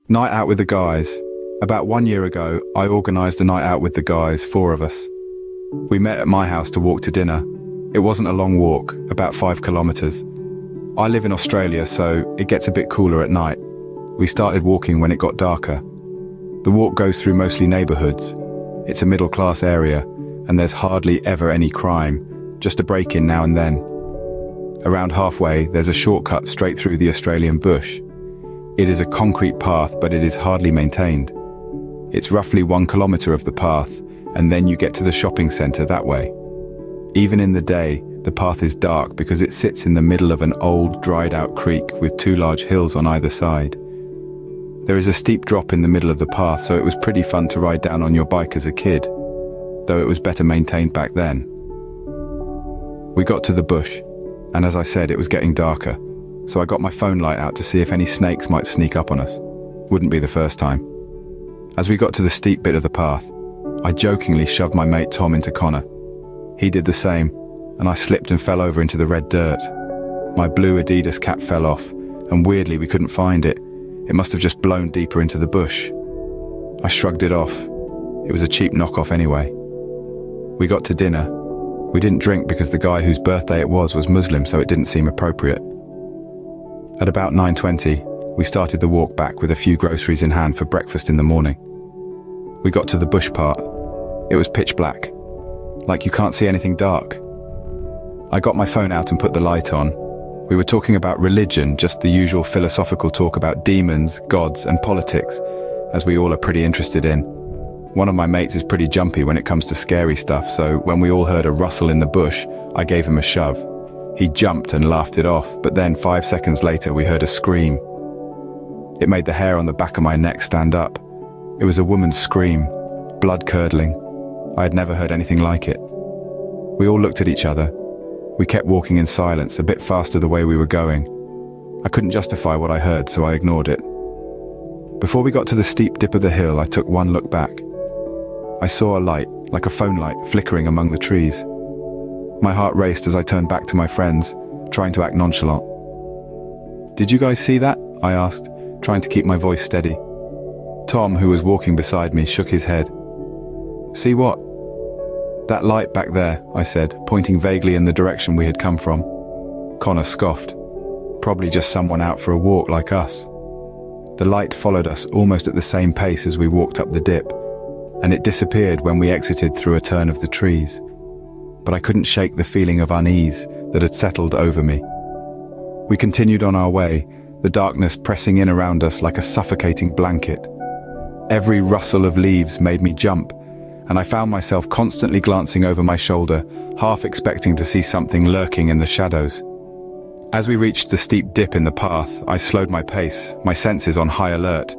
Night out with the guys. About 1 year ago, I organised a night out with the guys, 4 of us. We met at my house to walk to dinner. It wasn't a long walk, about 5 kilometres. I live in Australia, so it gets a bit cooler at night. We started walking when it got darker. The walk goes through mostly neighbourhoods. It's a middle-class area, and there's hardly ever any crime, just a break-in now and then. Around halfway, there's a shortcut straight through the Australian bush. It is a concrete path, but it is hardly maintained. It's roughly 1 kilometre of the path, and then you get to the shopping centre that way. Even in the day, the path is dark because it sits in the middle of an old, dried-out creek with 2 large hills on either side. There is a steep drop in the middle of the path, so it was pretty fun to ride down on your bike as a kid, though it was better maintained back then. We got to the bush, and as I said, it was getting darker, so I got my phone light out to see if any snakes might sneak up on us. Wouldn't be the first time. As we got to the steep bit of the path, I jokingly shoved my mate Tom into Connor. He did the same, and I slipped and fell over into the red dirt. My blue Adidas cap fell off, and weirdly we couldn't find it. It must have just blown deeper into the bush. I shrugged it off. It was a cheap knockoff anyway. We got to dinner. We didn't drink because the guy whose birthday it was Muslim, so it didn't seem appropriate. At about 9:20, we started the walk back with a few groceries in hand for breakfast in the morning. We got to the bush part. It was pitch black, like you can't see anything dark. I got my phone out and put the light on. We were talking about religion, just the usual philosophical talk about demons, gods, and politics, as we all are pretty interested in. One of my mates is pretty jumpy when it comes to scary stuff, so when we all heard a rustle in the bush, I gave him a shove. He jumped and laughed it off, but then 5 seconds later we heard a scream. It made the hair on the back of my neck stand up. It was a woman's scream, blood-curdling. I had never heard anything like it. We all looked at each other. We kept walking in silence, a bit faster the way we were going. I couldn't justify what I heard, so I ignored it. Before we got to the steep dip of the hill, I took one look back. I saw a light, like a phone light, flickering among the trees. My heart raced as I turned back to my friends, trying to act nonchalant. "Did you guys see that?" I asked, trying to keep my voice steady. Tom, who was walking beside me, shook his head. "See what?" "That light back there," I said, pointing vaguely in the direction we had come from. Connor scoffed. "Probably just someone out for a walk like us." The light followed us almost at the same pace as we walked up the dip, and it disappeared when we exited through a turn of the trees. But I couldn't shake the feeling of unease that had settled over me. We continued on our way, the darkness pressing in around us like a suffocating blanket. Every rustle of leaves made me jump, and I found myself constantly glancing over my shoulder, half expecting to see something lurking in the shadows. As we reached the steep dip in the path, I slowed my pace, my senses on high alert.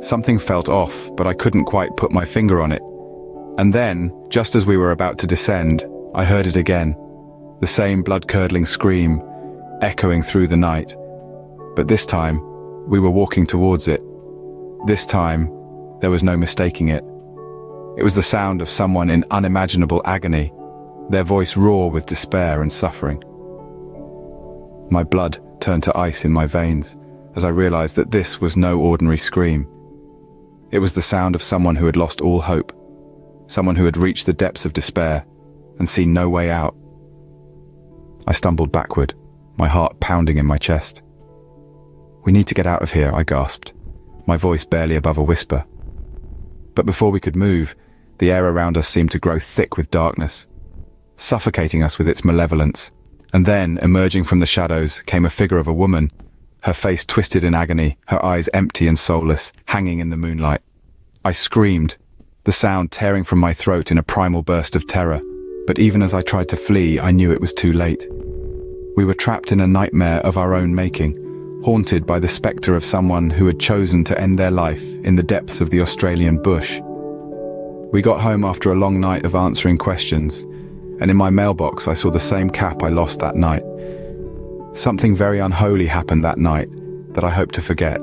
Something felt off, but I couldn't quite put my finger on it. And then, just as we were about to descend, I heard it again. The same blood-curdling scream, echoing through the night. But this time, we were walking towards it. This time, there was no mistaking it. It was the sound of someone in unimaginable agony, their voice raw with despair and suffering. My blood turned to ice in my veins as I realized that this was no ordinary scream. It was the sound of someone who had lost all hope, someone who had reached the depths of despair and seen no way out. I stumbled backward, my heart pounding in my chest. "We need to get out of here," I gasped, my voice barely above a whisper. But before we could move, the air around us seemed to grow thick with darkness, suffocating us with its malevolence. And then, emerging from the shadows, came a figure of a woman, her face twisted in agony, her eyes empty and soulless, hanging in the moonlight. I screamed, the sound tearing from my throat in a primal burst of terror. But even as I tried to flee, I knew it was too late. We were trapped in a nightmare of our own making, haunted by the spectre of someone who had chosen to end their life in the depths of the Australian bush. We got home after a long night of answering questions, and in my mailbox I saw the same cap I lost that night. Something very unholy happened that night that I hope to forget.